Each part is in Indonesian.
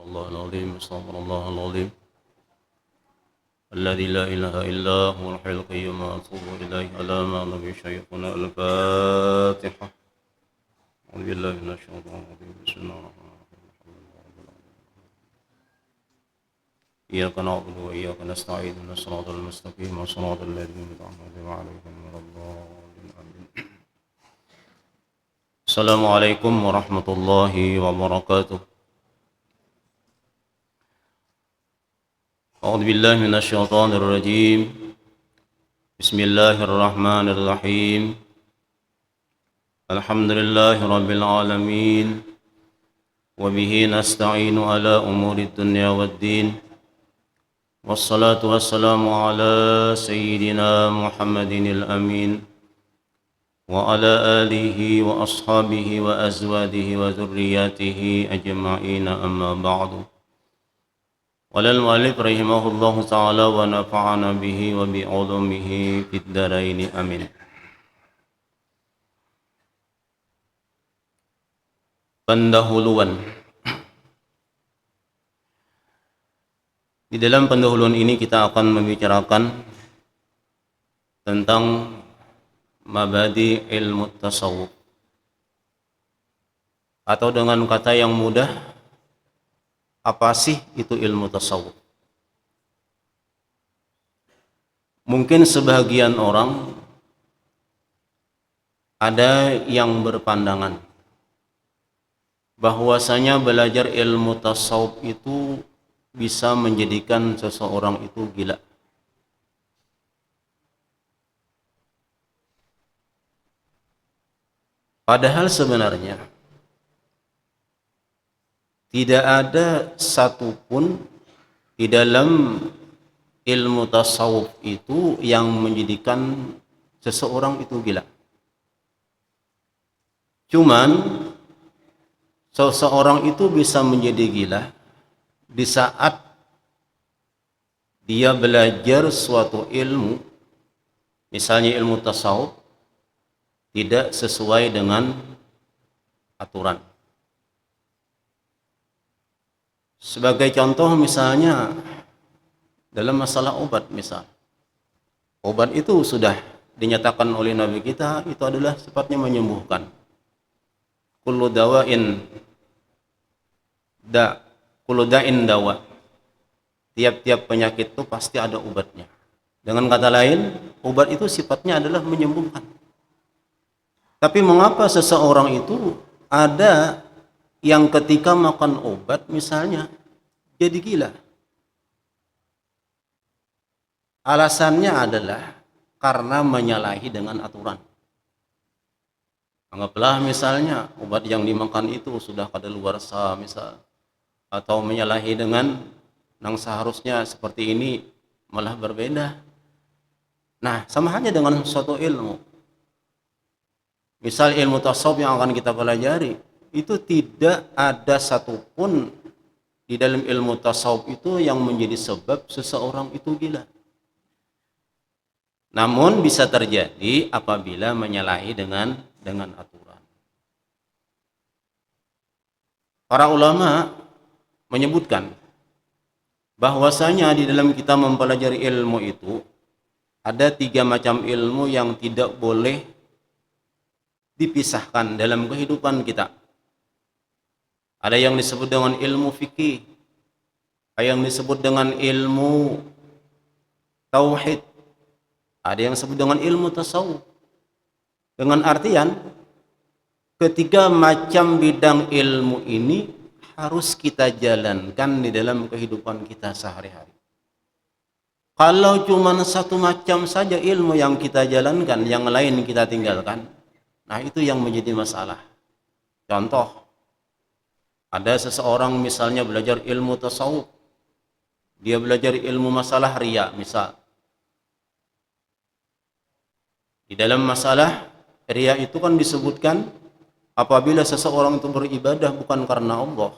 الله العظيم استغفر الله العظيم الذي لا إله إلا هو الحي القيوم وأتوب إليه على ما نبي شيخنا الفاتحة أعوذ بالله من الشيطان الرجيم بسم الله الرحمن الرحيم إياك نعبد وإياك نستعين اهدنا الصراط المستقيم صراط الذين أنعمت عليهم غير الضالين آمين. السلام عليكم ورحمة الله وبركاته. أعوذ بالله من الشيطان الرجيم بسم الله الرحمن الرحيم الحمد لله رب العالمين وبه نستعين على أمور الدنيا والدين والصلاة والسلام على سيدنا محمد الأمين وعلى آله وأصحابه وأزواجه وذرياته أجمعين أما بعد. قال المؤلف رحمه الله تعالى ونفعنا به وبعلومه في الدارين آمين. Pendahuluan. Di dalam pendahuluan ini kita akan membicarakan tentang mabadi ilmu tasawuf, atau dengan kata yang mudah, apa sih itu ilmu tasawuf? Mungkin sebagian orang ada yang berpandangan bahwasanya belajar ilmu tasawuf itu bisa menjadikan seseorang itu gila. Padahal sebenarnya tidak ada satupun di dalam ilmu tasawuf itu yang menjadikan seseorang itu gila. Cuman seseorang itu bisa menjadi gila di saat dia belajar suatu ilmu, misalnya ilmu tasawuf, tidak sesuai dengan aturan. Sebagai contoh misalnya dalam masalah obat, misal obat itu sudah dinyatakan oleh Nabi kita itu adalah sifatnya menyembuhkan. Kullu da'in dawa. Tiap-tiap penyakit itu pasti ada obatnya. Dengan kata lain, obat itu sifatnya adalah menyembuhkan. Tapi mengapa seseorang itu ada yang ketika makan obat misalnya jadi gila? Alasannya adalah karena menyalahi dengan aturan. Anggaplah misalnya obat yang dimakan itu sudah kadaluarsa misal, atau menyalahi dengan yang seharusnya seperti ini malah berbeda. Nah, sama halnya dengan suatu ilmu. Misal ilmu tasawuf yang akan kita pelajari, itu tidak ada satupun di dalam ilmu tasawuf itu yang menjadi sebab seseorang itu gila. Namun bisa terjadi apabila menyalahi dengan aturan. Para ulama menyebutkan bahwasanya di dalam kita mempelajari ilmu itu ada 3 macam ilmu yang tidak boleh dipisahkan dalam kehidupan kita. Ada yang disebut dengan ilmu fikih, ada yang disebut dengan ilmu tauhid, ada yang disebut dengan ilmu tasawuf. Dengan artian ketiga macam bidang ilmu ini harus kita jalankan di dalam kehidupan kita sehari-hari. Kalau cuma satu macam saja ilmu yang kita jalankan, yang lain kita tinggalkan, nah itu yang menjadi masalah. Contoh, ada seseorang misalnya belajar ilmu tasawuf, dia belajar ilmu masalah riya misal. Di dalam masalah riya itu kan disebutkan apabila seseorang itu beribadah bukan karena Allah,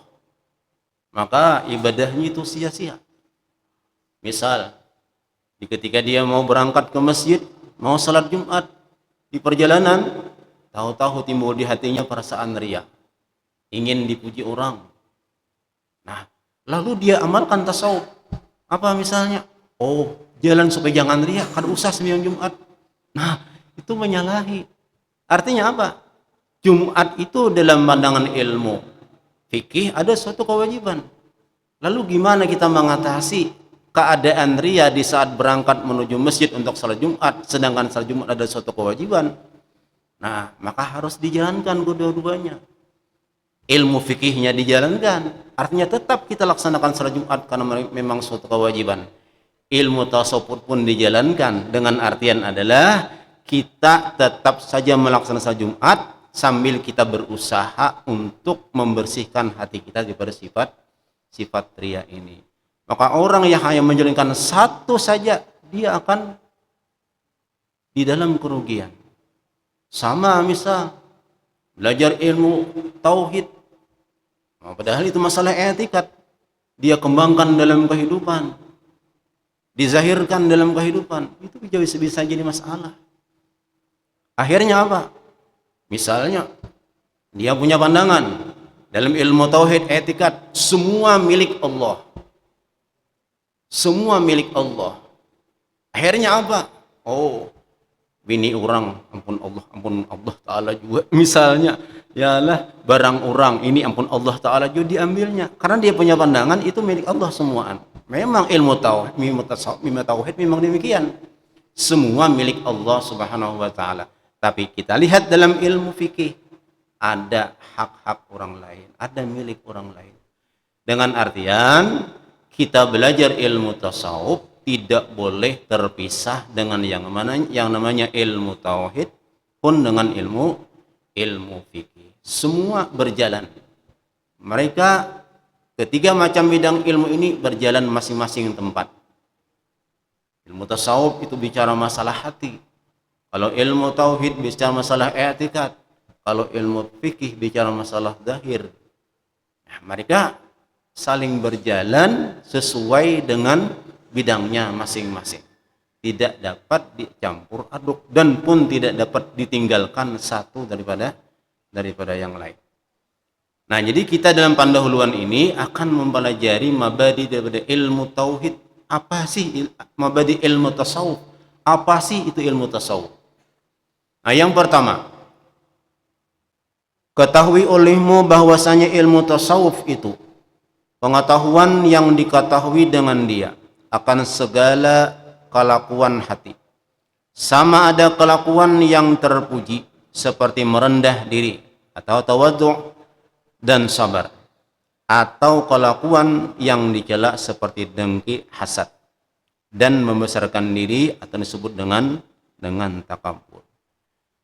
maka ibadahnya itu sia-sia. Misal, ketika dia mau berangkat ke masjid, mau salat Jumat, di perjalanan, tahu-tahu timbul di hatinya perasaan riya, ingin dipuji orang. Nah, lalu dia amalkan tasawuf. Apa misalnya? Oh, jalan supaya jangan riya, kada usah sembahyang Jumat. Nah, itu menyalahi. Artinya apa? Jumat itu dalam pandangan ilmu fikih ada suatu kewajiban. Lalu gimana kita mengatasi keadaan riya di saat berangkat menuju masjid untuk salat Jumat, sedangkan salat Jumat ada suatu kewajiban? Nah, maka harus dijalankan kedua-duanya. Ilmu fikihnya dijalankan, artinya tetap kita laksanakan salat Jumat karena memang suatu kewajiban. Ilmu tasawuf pun dijalankan dengan artian adalah kita tetap saja melaksanakan salat Jumat sambil kita berusaha untuk membersihkan hati kita daripada sifat riya ini. Maka orang yang hanya menjalankan satu saja, dia akan di dalam kerugian. Sama misal belajar ilmu tauhid, padahal itu masalah etikat, dia kembangkan dalam kehidupan, dizahirkan dalam kehidupan, itu bisa jadi masalah. Akhirnya apa? Misalnya dia punya pandangan dalam ilmu tauhid, etikat, semua milik Allah, semua milik Allah. Akhirnya apa? Oh, bini orang ampun Allah Ta'ala juga misalnya, yalah barang orang ini ampun Allah Ta'ala juga diambilnya, karena dia punya pandangan itu milik Allah semuaan. Memang ilmu tauhid memang demikian, semua milik Allah Subhanahu wa Ta'ala. Tapi kita lihat dalam ilmu fikih ada hak-hak orang lain, ada milik orang lain. Dengan artian kita belajar ilmu tasawuf tidak boleh terpisah dengan yang namanya ilmu tauhid pun dengan ilmu fikih. Semua berjalan. Mereka ketiga macam bidang ilmu ini berjalan masing-masing tempat. Ilmu tasawuf itu bicara masalah hati. Kalau ilmu tauhid bicara masalah i'tikad. Kalau ilmu fikih bicara masalah zahir. Nah, mereka saling berjalan sesuai dengan bidangnya masing-masing, tidak dapat dicampur aduk dan pun tidak dapat ditinggalkan satu daripada yang lain. Nah, jadi kita dalam pendahuluan ini akan mempelajari mabadi daripada ilmu tauhid. Apa sih mabadi ilmu tasawuf? Apa sih itu ilmu tasawuf? Nah, yang pertama, ketahui olehmu bahwasanya ilmu tasawuf itu pengetahuan yang diketahui dengan dia akan segala kelakuan hati. Sama ada kelakuan yang terpuji seperti merendah diri atau tawadhu' dan sabar, atau kelakuan yang dicela seperti dengki, hasad dan membesarkan diri atau disebut dengan takabur.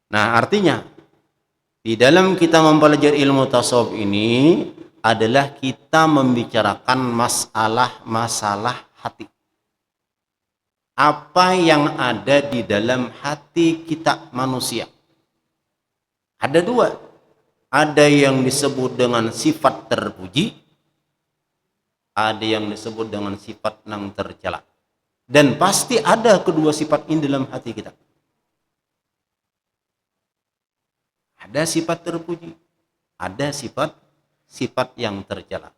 Nah, artinya di dalam kita mempelajari ilmu tasawuf ini adalah kita membicarakan masalah hati. Apa yang ada di dalam hati kita manusia. Ada dua. Ada yang disebut dengan sifat terpuji, ada yang disebut dengan sifat yang tercela. Dan pasti ada kedua sifat ini dalam hati kita. Ada sifat terpuji, ada sifat yang tercela.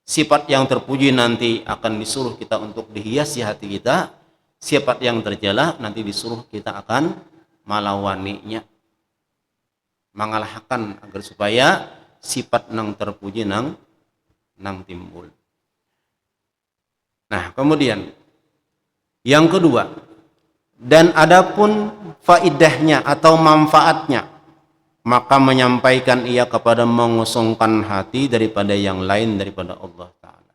Sifat yang terpuji nanti akan disuruh kita untuk dihiasi hati kita. Sifat yang tercela nanti disuruh kita akan melawaninya, mengalahkan agar supaya sifat yang terpuji nang timbul. Nah, kemudian yang kedua, dan adapun faidahnya atau manfaatnya, maka menyampaikan ia kepada mengosongkan hati daripada yang lain daripada Allah Ta'ala.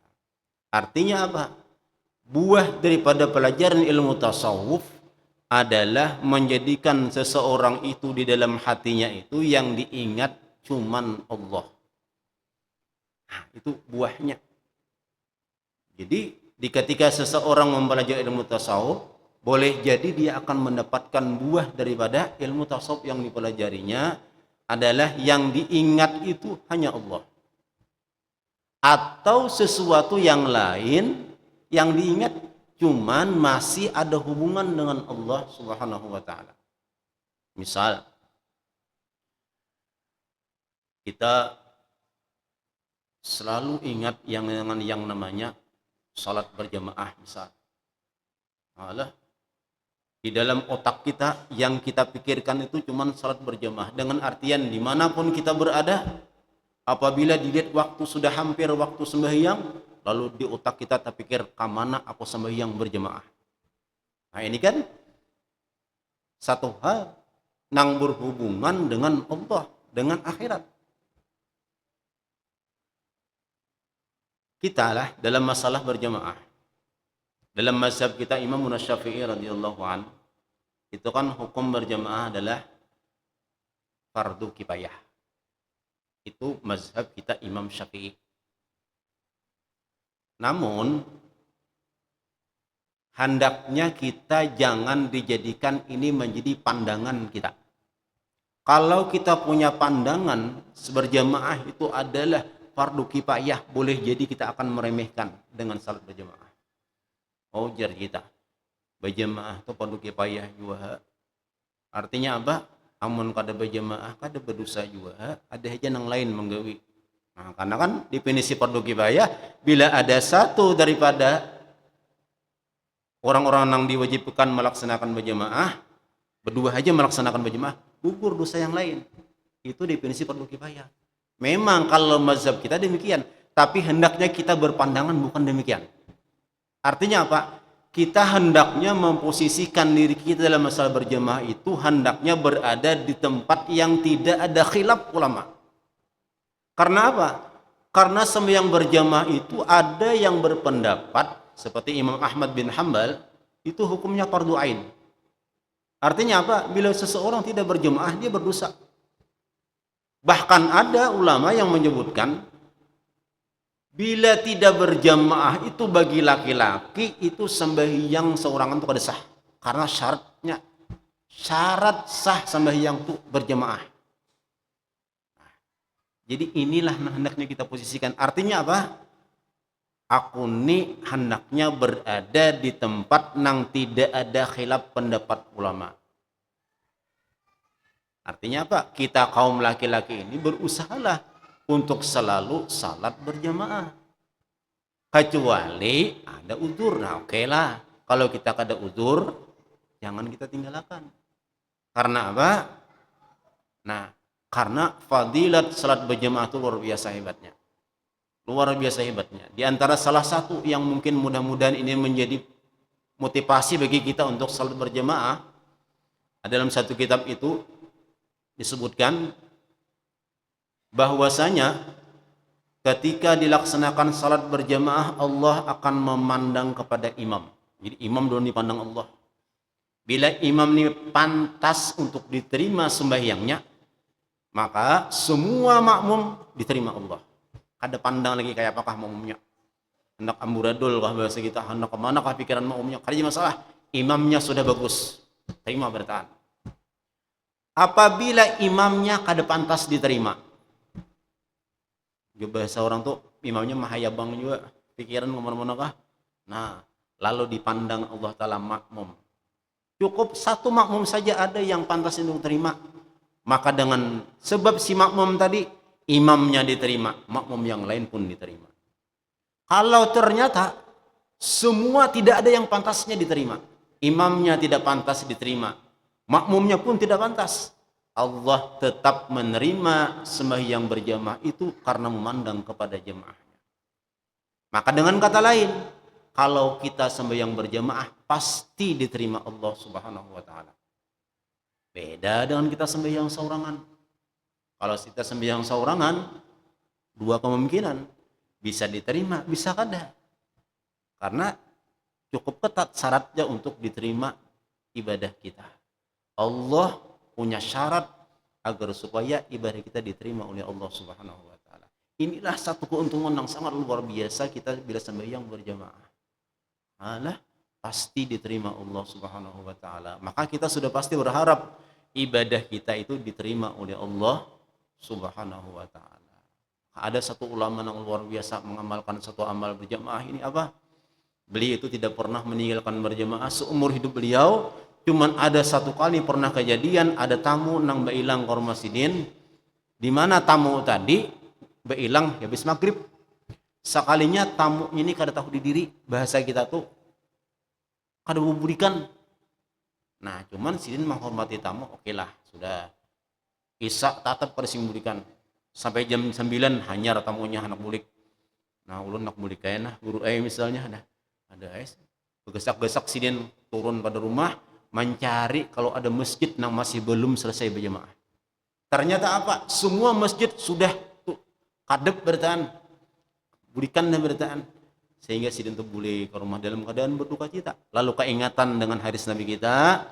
Artinya apa? Buah daripada pelajaran ilmu tasawuf adalah menjadikan seseorang itu di dalam hatinya itu yang diingat cuman Allah. Nah, itu buahnya. Jadi ketika seseorang mempelajari ilmu tasawuf, boleh jadi dia akan mendapatkan buah daripada ilmu tasawuf yang dipelajarinya adalah yang diingat itu hanya Allah, atau sesuatu yang lain yang diingat cuman masih ada hubungan dengan Allah Subhanahu wa Ta'ala. Misal kita selalu ingat yang namanya salat berjamaah misal. Malah di dalam otak kita yang kita pikirkan itu cuma salat berjamaah, dengan artian dimanapun kita berada, apabila dilihat waktu sudah hampir waktu sembahyang, lalu di otak kita terpikir kamana aku sembahyang berjamaah. Nah ini kan satu hal yang berhubungan dengan Allah, dengan akhirat. Kita lah dalam masalah berjamaah, dalam mazhab kita Imam Syafi'i radhiyallahu an, itu kan hukum berjamaah adalah fardu kifayah. Itu mazhab kita Imam Syafi'i. Namun hendaknya kita jangan dijadikan ini menjadi pandangan kita. Kalau kita punya pandangan berjamaah itu adalah fardu kifayah, boleh jadi kita akan meremehkan dengan salat berjamaah. Oh jar kita, berjamaah itu fardu kifayah juga. Artinya apa? Amun kada berjamaah kada berdosa juga, ada aja yang lain menggawi. Nah, karena kan definisi fardu kifayah, bila ada satu daripada orang-orang yang diwajibkan melaksanakan berjamaah, berdua aja melaksanakan berjamaah, gugur dosa yang lain. Itu definisi fardu kifayah. Memang kalau mazhab kita demikian, tapi hendaknya kita berpandangan bukan demikian. Artinya apa? Kita hendaknya memposisikan diri kita dalam masalah berjamaah itu hendaknya berada di tempat yang tidak ada khilaf ulama. Karena apa? Karena sembahyang berjamaah itu ada yang berpendapat seperti Imam Ahmad bin Hanbal itu hukumnya fardu ain. Artinya apa? Bila seseorang tidak berjamaah dia berdosa. Bahkan ada ulama yang menyebutkan bila tidak berjamaah itu bagi laki-laki itu sembahyang seorangan itu kada sah. Karena syarat sah sembahyang itu berjamaah. Jadi inilah hendaknya kita posisikan. Artinya apa? Aku ini hendaknya berada di tempat yang tidak ada khilaf pendapat ulama. Artinya apa? Kita kaum laki-laki ini berusahalah untuk selalu salat berjamaah. Kecuali ada uzur. Nah oke lah. Kalau kita ada uzur, jangan kita tinggalkan. Karena apa? Nah, karena fadilat salat berjamaah itu luar biasa hebatnya. Luar biasa hebatnya. Di antara salah satu yang mungkin mudah-mudahan ini menjadi motivasi bagi kita untuk salat berjamaah, dalam satu kitab itu disebutkan bahwasanya ketika dilaksanakan salat berjamaah Allah akan memandang kepada imam. Jadi imam dulu dipandang Allah. Bila imam ini pantas untuk diterima sembahyangnya, maka semua makmum diterima Allah. Kada pandang lagi kayak apakah makmumnya hendak amburadul kah bahasa kita, hendak kemana kah pikiran makmumnya, kada masalah. Imamnya sudah bagus, terima bertahan. Apabila imamnya kada pantas diterima, bahasa orang tuh imamnya mahayabang juga, pikiran kemana-mana kah. Nah, lalu dipandang Allah Ta'ala makmum. Cukup satu makmum saja ada yang pantas untuk terima. Maka dengan sebab si makmum tadi, imamnya diterima, makmum yang lain pun diterima. Kalau ternyata semua tidak ada yang pantasnya diterima, imamnya tidak pantas diterima, makmumnya pun tidak pantas, Allah tetap menerima sembahyang berjamaah itu karena memandang kepada jemaahnya. Maka dengan kata lain, kalau kita sembahyang berjamaah pasti diterima Allah Subhanahu wa taala. Beda dengan kita sembahyang seorangan. Kalau kita sembahyang seorangan, dua kemungkinan, bisa diterima, bisa kada. Karena cukup ketat syaratnya untuk diterima ibadah kita. Allah punya syarat agar supaya ibadah kita diterima oleh Allah Subhanahu wa taala. Inilah satu keuntungan yang sangat luar biasa kita bila sembahyang berjamaah. Alah, pasti diterima Allah Subhanahu wa taala. Maka kita sudah pasti berharap ibadah kita itu diterima oleh Allah Subhanahu wa taala. Ada satu ulama yang luar biasa mengamalkan satu amal berjamaah ini apa? Beliau itu tidak pernah meninggalkan berjamaah seumur hidup beliau. Cuman ada satu kali pernah kejadian ada tamu nang bailang ke rumah sidin, di mana tamu tadi bailang habis maghrib Sekalinya tamunya ini kada tahu diri, bahasa kita tuh kada buburikan. Nah, cuman sidin menghormati tamu, oke lah, sudah. Isya tatap pada sing burikan. Sampai jam 9 hanya tamunya anak bulik. Nah, ulun nak bulik kaya nah, guru misalnya ada begesak-gesak sidin turun pada rumah mencari kalau ada masjid yang masih belum selesai berjamaah. Ternyata apa? Semua masjid sudah kadep bertahan, bulikan dan bertahan. Sehingga sidin itu boleh ke rumah dalam keadaan berduka cita. Lalu keingatan dengan hadis Nabi kita,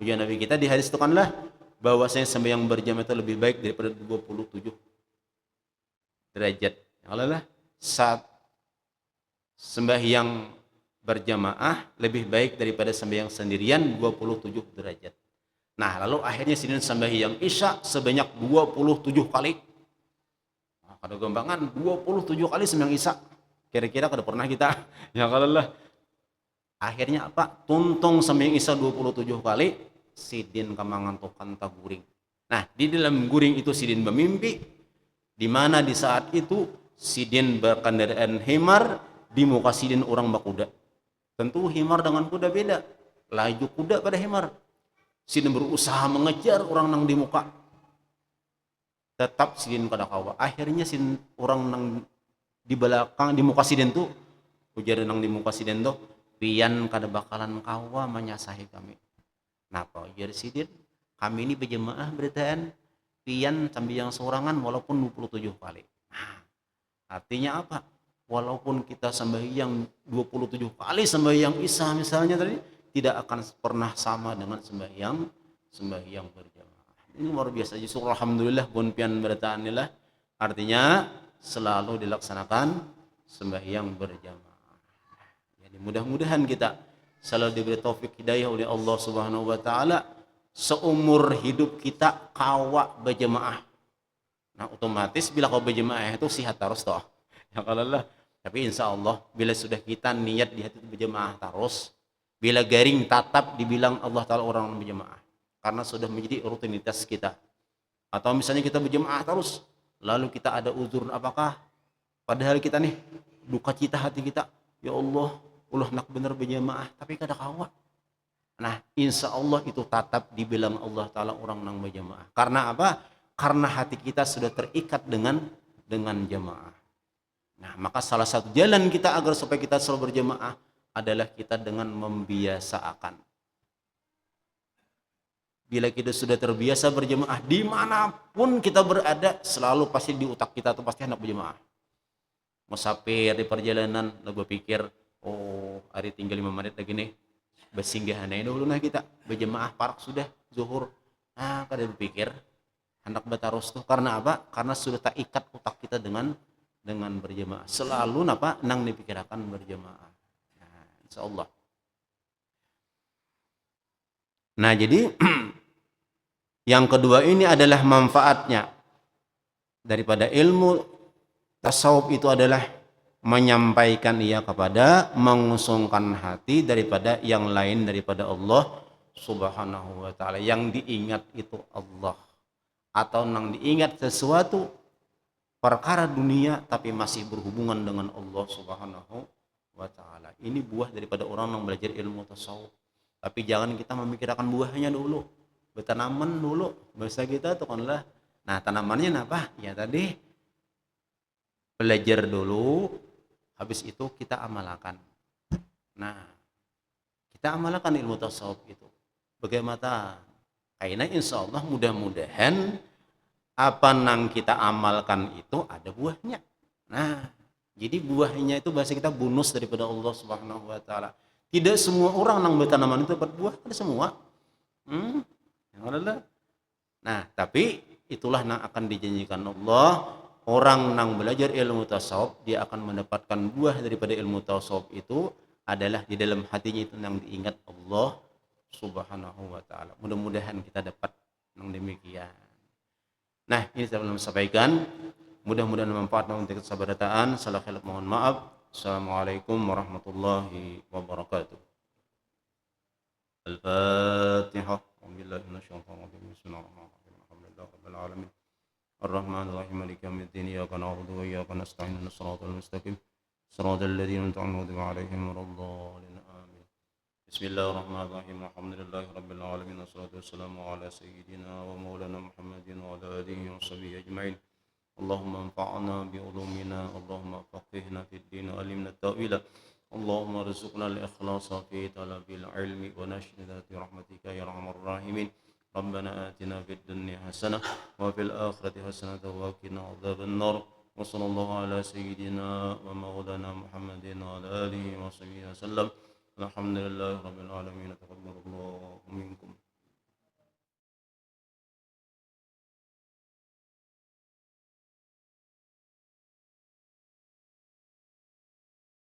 ujian Nabi kita di hadis itu kanlah bahwasanya sembahyang berjamaah itu lebih baik daripada 27 derajat. Adalah saat sembahyang berjamaah lebih baik daripada sembahyang sendirian 27 derajat. Nah, lalu akhirnya sidin sembahyang Isya sebanyak 27 kali. Nah, kada gampangan 27 kali sembahyang Isya. Kira-kira kada pernah kita. Ya kalau lah. Akhirnya apa? Tuntung sembahyang Isya 27 kali, sidin kamangantukan taguring. Nah, di dalam guring itu sidin bermimpi, di mana di saat itu sidin berkendaraan himar, di muka sidin orang berkuda. Tentu himar dengan kuda beda. Laju kuda pada himar. Sidin berusaha mengejar orang nang di muka. Tetap sidin kada kawa. Akhirnya sidin orang nang di belakang di muka sidin tuh ujar nang di muka sidin tuh pian kada bakalan kawa menyasahi kami. Napa ujar sidin? Kami ini berjemaah bertaan pian sambil yang sorangan walaupun 27 kali. Nah, artinya apa? Walaupun kita sembahyang 27 kali sembahyang Isya misalnya tadi tidak akan pernah sama dengan sembahyang berjamaah. Ini luar biasa. Justru alhamdulillah pun pian bertaan inilah artinya selalu dilaksanakan sembahyang berjamaah. Jadi mudah-mudahan kita selalu diberi taufik hidayah oleh Allah Subhanahu wa taala seumur hidup kita kawa berjamaah. Nah, otomatis bila kau berjamaah itu sihat terus toh. Ya kalau lah. Tapi insya Allah bila sudah kita niat di hati itu berjamaah terus, bila garing tatap dibilang Allah taala orang berjamaah karena sudah menjadi rutinitas kita. Atau misalnya kita berjamaah terus lalu kita ada uzur apakah padahal kita nih duka cita hati kita ya Allah ulah nak bener berjamaah tapi kada kawa. Nah insya Allah itu tatap dibilang Allah Ta'ala orang nang berjamaah karena apa? Karena hati kita sudah terikat dengan jamaah. Nah maka salah satu jalan kita agar supaya kita selalu berjamaah adalah kita dengan membiasakan. Bila kita sudah terbiasa berjemaah dimanapun kita berada selalu pasti di otak kita tuh pasti hendak berjemaah. Musafir di perjalanan lalu berpikir oh hari tinggal 5 menit lagi nih bersinggah aneh dulu nah kita berjemaah parak sudah zuhur. Nah kada berpikir hendak bertarus tuh karena apa? Karena sudah tak ikat otak kita dengan berjemaah. Selalu napa nang dipikirkan berjemaah. Nah, insyaallah. Nah jadi yang kedua ini adalah manfaatnya daripada ilmu tasawuf itu adalah menyampaikan ia kepada mengusungkan hati daripada yang lain daripada Allah Subhanahu wa taala. Yang diingat itu Allah atau nang diingat sesuatu perkara dunia tapi masih berhubungan dengan Allah Subhanahu wa taala. Ini buah daripada orang yang belajar ilmu tasawuf. Tapi jangan kita memikirkan buahnya dulu. Bertanaman dulu. Bahasa kita itu kanlah. Nah, tanamannya apa? Ya tadi belajar dulu, habis itu kita amalkan. Nah, kita amalkan ilmu tasawuf itu. Bagaimana? Karena insya Allah mudah-mudahan apa yang kita amalkan itu ada buahnya. Nah, jadi buahnya itu bahasa kita bonus daripada Allah Subhanahu wa taala. Tidak semua orang yang bertanaman itu berbuah, ada semua. Nah, tapi itulah yang akan dijanjikan Allah. Orang yang belajar ilmu tasawuf, dia akan mendapatkan buah daripada ilmu tasawuf itu adalah di dalam hatinya itu yang diingat Allah Subhanahu wa taala. Mudah-mudahan kita dapat yang demikian. Nah, ini saya belum sampaikan. Mudah-mudahan bermanfaat untuk kesabaratan. Salah khilaf mohon maaf. Assalamualaikum warahmatullahi wabarakatuh. Al-Fatihah. Alhamdulillah bismillahirrahmanirrahim. Alhamdulillah rabbil alamin. Ar-Rahmanir Rahim. Maliki yaumiddin. Iyyaka na'budu wa iyyaka nasta'in. Ihdinas siratal mustaqim. صراط الذين أنعمت عليهم غير الضالين آمين. بسم الله الرحمن الرحيم. الحمد لله رب العالمين، والصلاة والسلام على سيدنا ومولانا محمد وعلى آله وصحبه أجمعين. اللهم انفعنا بعلومنا، اللهم فقهنا في الدين وعلمنا التأويل، اللهم ارزقنا الإخلاص في طلب العلم ونشر ذات رحمتك يا أرحم الراحمين. ربنا آتنا في الدنيا حسنة وفي الآخرة حسنة وقنا عذاب النار. وصلى الله على سيدنا ومولانا محمد وعلى آله وصحبه وسلم. الحمد لله رب العالمين. تقبل الله منكم.